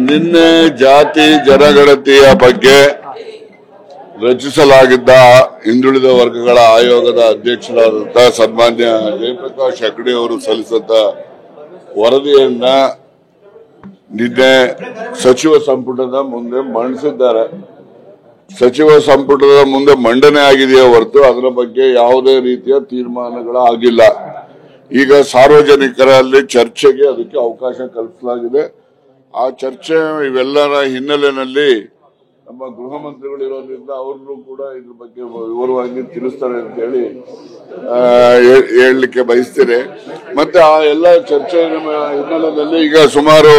ನಿನ್ನೆ ಜಾತಿ ಜನಗಣತಿಯ ಬಗ್ಗೆ ರಚಿಸಲಾಗಿದ್ದ ಹಿಂದುಳಿದ ವರ್ಗಗಳ ಆಯೋಗದ ಅಧ್ಯಕ್ಷರಾದಂತಹ ಸನ್ಮಾನ್ಯ ಜಯಪ್ರಕಾಶ್ ಹೆಗಡೆ ಅವರು ಸಲ್ಲಿಸಿದ ವರದಿಯನ್ನ ನಿನ್ನೆ ಸಚಿವ ಸಂಪುಟದ ಮುಂದೆ ಮಂಡಿಸಿದ್ದಾರೆ. ಸಚಿವ ಸಂಪುಟದ ಮುಂದೆ ಮಂಡನೆ ಆಗಿದೆಯೇ ಹೊರತು ಅದರ ಬಗ್ಗೆ ಯಾವುದೇ ರೀತಿಯ ತೀರ್ಮಾನಗಳಾಗಿಲ್ಲ. ಈಗ ಸಾರ್ವಜನಿಕರಲ್ಲಿ ಚರ್ಚೆಗೆ ಅದಕ್ಕೆ ಅವಕಾಶ ಕಲ್ಪಿಸಲಾಗಿದೆ. ಆ ಚರ್ಚೆ ಇವೆಲ್ಲರ ಹಿನ್ನೆಲೆಯಲ್ಲಿ ನಮ್ಮ ಗೃಹ ಮಂತ್ರಿಗಳು ಇರೋದ್ರಿಂದ ಅವ್ರನ್ನು ಕೂಡ ಇದ್ರ ಬಗ್ಗೆ ವಿವರವಾಗಿ ತಿಳಿಸ್ತಾರೆ ಅಂತ ಹೇಳಿ ಹೇಳಲಿಕ್ಕೆ ಬಯಸ್ತೇನೆ. ಮತ್ತೆ ಆ ಎಲ್ಲ ಚರ್ಚೆ ಹಿನ್ನೆಲೆಯಲ್ಲಿ ಈಗ ಸುಮಾರು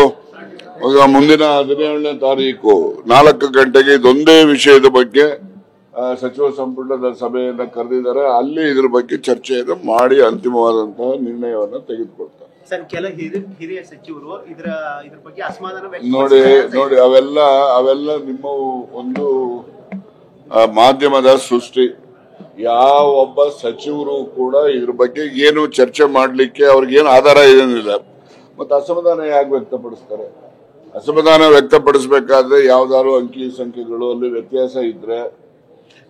ಮುಂದಿನ 17ನೇ ತಾರೀಕು 4 ಗಂಟೆಗೆ ಇದೊಂದೇ ವಿಷಯದ ಬಗ್ಗೆ ಸಚಿವ ಸಂಪುಟದ ಸಭೆಯನ್ನ ಕರೆದಿದ್ದಾರೆ. ಅಲ್ಲಿ ಇದ್ರ ಬಗ್ಗೆ ಚರ್ಚೆಯನ್ನು ಮಾಡಿ ಅಂತಿಮವಾದಂತಹ ನಿರ್ಣಯವನ್ನು ತೆಗೆದುಕೊಳ್ತಾರೆ. ಸರ್, ಕೆಲ ಹಿರಿಯ ಸಚಿವರು ಇದ್ರ ಬಗ್ಗೆ ಅಸಮಾಧಾನ ನೋಡಿ ಅವೆಲ್ಲ ನಿಮ್ಮ ಒಂದು ಮಾಧ್ಯಮದ ಸೃಷ್ಟಿ. ಯಾವ ಒಬ್ಬ ಸಚಿವರು ಕೂಡ ಇದ್ರ ಬಗ್ಗೆ ಏನು ಚರ್ಚೆ ಮಾಡ್ಲಿಕ್ಕೆ ಅವ್ರಿಗೇನು ಆಧಾರ ಏನಿಲ್ಲ. ಮತ್ತೆ ಅಸಮಾಧಾನ ಯಾಕೆ ವ್ಯಕ್ತಪಡಿಸ್ತಾರೆ? ಅಸಮಾಧಾನ ವ್ಯಕ್ತಪಡಿಸಬೇಕಾದ್ರೆ ಯಾವ್ದಾದ್ರು ಅಂಕಿ ಸಂಖ್ಯೆಗಳು ಅಲ್ಲಿ ವ್ಯತ್ಯಾಸ ಇದ್ರೆ,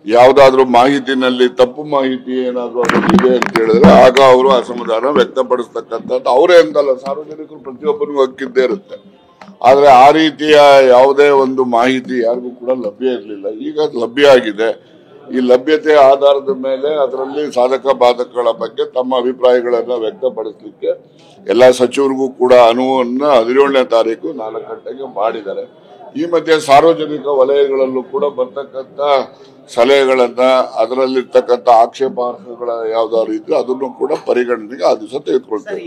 ಯಾವ್ದಾದ್ರು ಮಾಹಿತಿನಲ್ಲಿ ತಪ್ಪು ಮಾಹಿತಿ ಏನಾದ್ರು ಇದೆ ಅಂತ ಹೇಳಿದ್ರೆ ಆಗ ಅವರು ಅಸಮಾಧಾನ ವ್ಯಕ್ತಪಡಿಸ್ತಕ್ಕಂಥದ್ದು ಅವರೇ ಅಂತಲ್ಲ, ಸಾರ್ವಜನಿಕರು ಪ್ರತಿಯೊಬ್ಬರಿಗೂ ಹಕ್ಕಿದ್ದೇ ಇರುತ್ತೆ. ಆದ್ರೆ ಆ ರೀತಿಯ ಯಾವುದೇ ಒಂದು ಮಾಹಿತಿ ಯಾರಿಗೂ ಕೂಡ ಲಭ್ಯ ಇರಲಿಲ್ಲ. ಈಗ ಲಭ್ಯ ಆಗಿದೆ. ಈ ಲಭ್ಯತೆಯ ಆಧಾರದ ಮೇಲೆ ಅದರಲ್ಲಿ ಸಾಧಕ ಬಾಧಕಗಳ ಬಗ್ಗೆ ತಮ್ಮ ಅಭಿಪ್ರಾಯಗಳನ್ನ ವ್ಯಕ್ತಪಡಿಸಲಿಕ್ಕೆ ಎಲ್ಲಾ ಸಚಿವರಿಗೂ ಕೂಡ ಅನುವನ್ನು 17ನೇ ತಾರೀಕು 4 ಗಂಟೆಗೆ ಮಾಡಿದ್ದಾರೆ. ಈ ಮಧ್ಯೆ ಸಾರ್ವಜನಿಕ ವಲಯಗಳಲ್ಲೂ ಕೂಡ ಬರ್ತಕ್ಕಂಥ ಸಲಹೆಗಳನ್ನ, ಅದರಲ್ಲಿರ್ತಕ್ಕಂಥ ಆಕ್ಷೇಪಾರ್ಹಗಳ ಯಾವ್ದಾದ್ರು ಇದ್ರೆ ಅದನ್ನು ಕೂಡ ಪರಿಗಣನೆಗೆ ಆ ದಿವಸ ತೆಗೆದುಕೊಳ್ತಾರೆ.